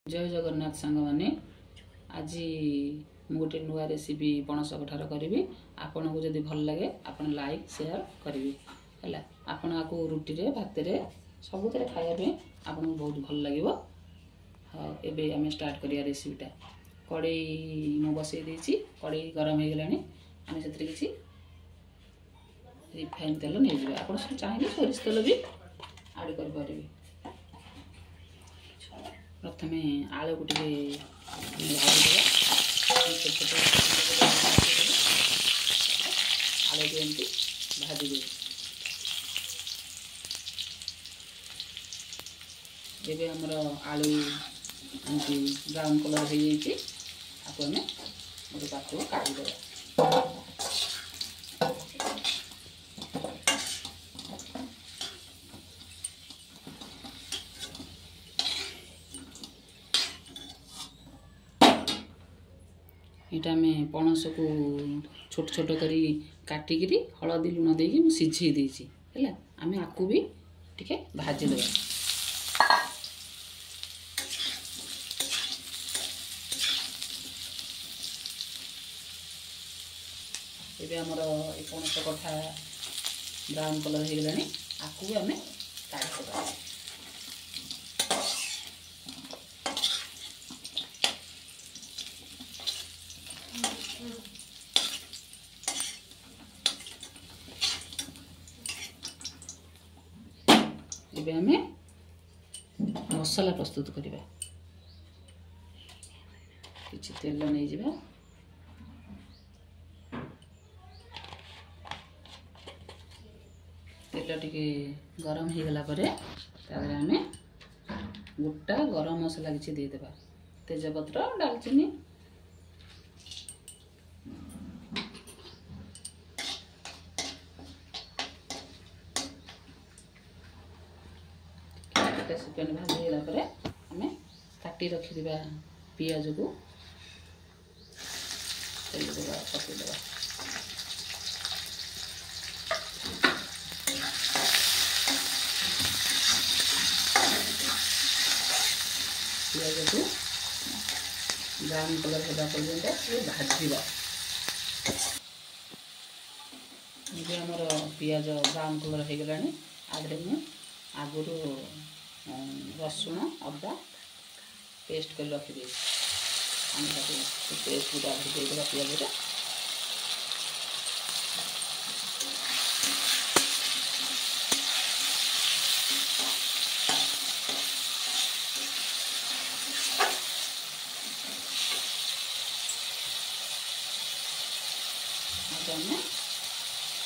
जय जगन्नाथ सांग मैंने आज गोटे नुआ रेसिपी पणस कठार करी। आपन को जदि भल लगे आप लाइक शेयर करेंगे है। आपण आपको रुटी रे भात रे सबुत खायापी आपन को बहुत भल लगे। हाँ एबे आम स्टार्ट करिया रेसिपीटा। कड़े मु बसई देछि, कड़े गरम हो गलानी। आम से किसी रिफाइन तेल नहीं जाए, आप चाहिए सोरिष तेल भी आड कर। प्रथम आलू को आलू को एमती भाजी दे। जब आमर आलू एमती ब्राउन कलर हो जाए आपको आम गोटे पात्र को काटिदेवा। यहाँ आम पणस को छोट छोट करी काटिकी हलदी लुण देकी सिझे देसी है। आम आपको भी टिके भाजीदेवा। ये आमर ये पणस कठा ब्राउन कलर हो गलानी। आपको भी आम काटवा। ଏବେ ଆମେ ମସଲା ପ୍ରସ୍ତୁତ କରିବା। କିଛି ତେଲ ନେଇଯିବା। ତେଲ ଟିକେ ଗରମ ହେଇଗଲା ପରେ ତାପରେ ଆମେ ଗୋଟା ଗରମ ମସଲା କିଛି ଦେଇଦେବା। ତେଜପତ୍ର, ଡାଲଚିନି, सेकेंड भाजीला आम काटी रखिदा पियाज को तेल देवा, पकईदेवा। पियाज को ब्राउन कलर होगा पर्यंत ये भाजवा। ये आमर पियाज ब्राउन कलर हो गलानी। आधे मु आगुरी रसुण अदा पेस्ट कर रखिदे। पेस्ट गुटा देदेगा पियाज।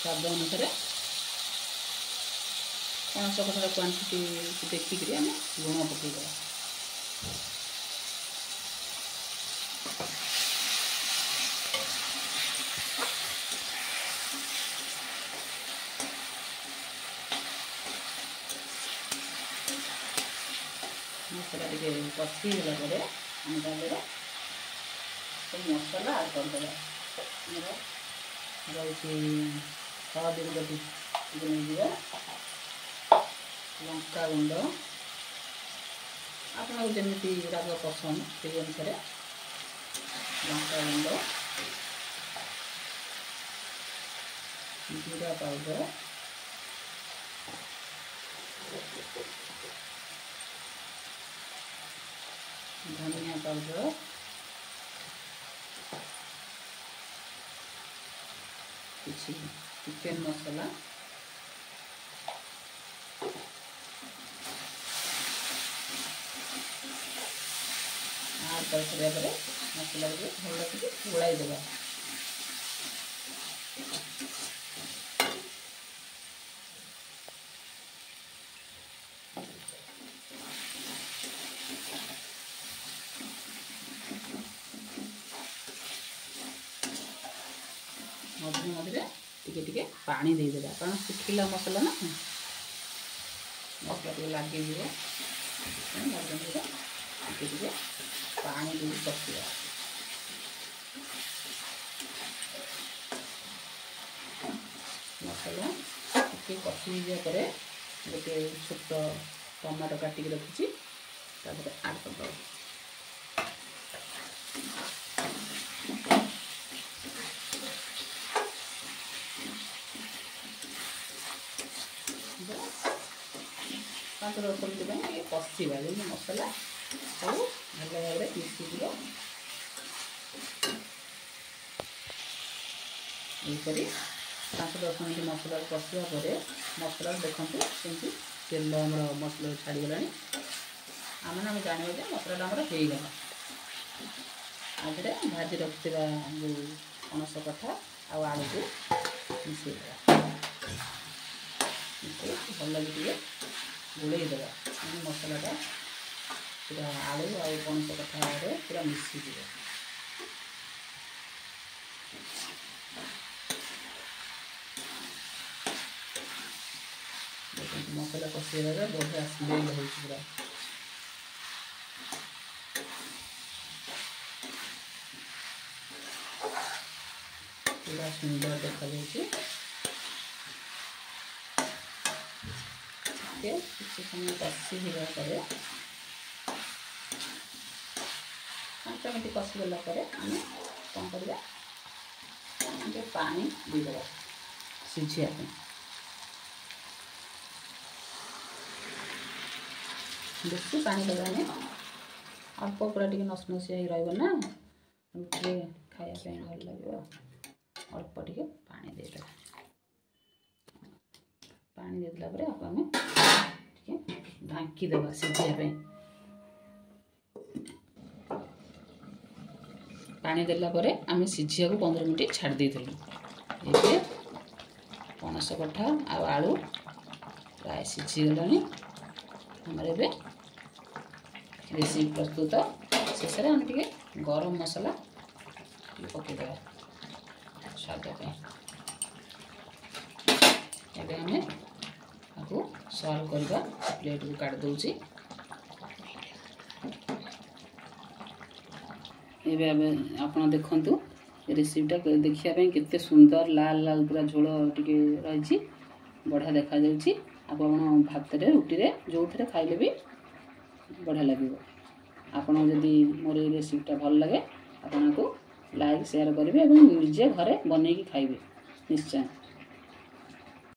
स्वाद अनुसार पणस कठार क्वांटिटी देखिक आम लुण पकईदेवा। मसला टे कषिगला आम सब मसला आड करदे। रही हलदी गुंड नहीं, लंका गुंड आपको जमी राग पसंद से अनुसार लंका गुंड, जीरा पाउडर, धनिया पाउडर, किसी चिकेन मसला, आड कर मसला भल गोलाई देवा। मझे मझे टिके पानी देदेगा कारण सुखिला मसला ना मसला टे लगे मझे मझे टिके पानी दे कषिया। मसला टिके कषि पर गोटे छोट टमाटो काटिक रखी आड कर। 5-10 ମିନିଟ୍ ପାଇଁ ଟିକେ କଷିବା ଯେମିତି ମସଲା ସବୁ ଭଲ ଭାବରେ ମିଶିଯିବ। ଏହିପରି 5-10 ମିନିଟ୍ ମସଲାକୁ କଷିବା ପରେ ମସଲା ଦେଖନ୍ତୁ କେମିତି ତେଲ ଆମର ମସଲାରୁ ଛାଡ଼ିଗଲାଣି। ଆମେ ଜାଣିବା ଯେ ମସଲାଟା ଆମର ହେଇଗଲା। ଆଧିରେ ଭାଜି ରଖିଥିବା ଯେଉଁ ପଣସ କଠା ଆଉ ଆଳୁକୁ ମିଶାଇଦେବା। ମିଶାଇ ଭଲକି ଟିକେ ଗୋଳେଇଦେବା। ମସଲାଟା ପୁରା ଆଳୁ ଆଉ ପଣସ କଠାରେ ପୁରା ମିଶିଯିବ। ମସଲା କଷିବାରେ ବଢ଼ିଆ ସ୍ମେଲ୍ ହେଉଛି ପୁରା। ପୁରା ସୁନ୍ଦର ଦେଖାଯାଉଛି। କିଛି ସମୟ କଷି ହେଲା ପରେ 5 ମିନିଟ୍ କଷିଗଲା ପରେ ଆମେ କ'ଣ କରିବା, ଟିକେ ପାଣି ଦେଇଦେବା ସିଝିବା ପାଇଁ। ବେଶୀ ପାଣି ଦେବାନି, ଅଳ୍ପ ପୁରା ଟିକେ ନସନସିଆ ହେଇ ରହିବ ନା, ରୁଟିରେ ଖାଇବା ପାଇଁ ଭଲ ଲାଗିବ। ଅଳ୍ପ ଟିକେ ପାଣି ଦେଇଦେବା। ପାଣି ଦେଇଦେଲା ପରେ ଆମେ ଟିକେ ଢାଙ୍କି ଦେବା ସିଝିବା ପାଇଁ। ପାଣି ଦେଲା ପରେ ଆମେ ସିଝିବାକୁ 15 ମିନିଟ୍ ଛାଡ଼ି ଦେଇଥିଲୁ। ଏବେ ପଣସ କଠା ଆଉ ଆଳୁ ପ୍ରାୟ ସିଝିଗଲାଣି। ଆମର ଏବେ ରେସିପି ପ୍ରସ୍ତୁତ। ଶେଷରେ ଆମେ ଟିକେ ଗରମ ମସଲା ଟିକେ ପକାଇଦେବା ସ୍ୱାଦ ପାଇଁ। ଏବେ ଆମେ ତାକୁ ସର୍ଭ କରିବା। ପ୍ଲେଟ୍କୁ କାଢ଼ି ଦେଉଛି। ଏବେ ଆପଣ ଦେଖନ୍ତୁ ରେସିପିଟା ଦେଖିବା ପାଇଁ କେତେ ସୁନ୍ଦର ଲାଲ ଲାଲ ପୁରା ଝୋଳ ଟିକେ ରହିଛି, ବଢ଼ିଆ ଦେଖାଯାଉଛି। ଆପଣ ଭାତରେ ରୁଟିରେ ଯେଉଁଥିରେ ଖାଇଲେ ବି ବଢ଼ିଆ ଲାଗିବ। ଆପଣ ଯଦି ମୋର এই ରେସିପିଟା ଭଲ ଲାଗେ ଆପଣଙ୍କୁ ଲାଇକ୍ ସେୟାର କରିବେ ଏବଂ ନିଜେ ଘରେ ବନେଇକି ଖାଇବେ ନିଶ୍ଚୟ।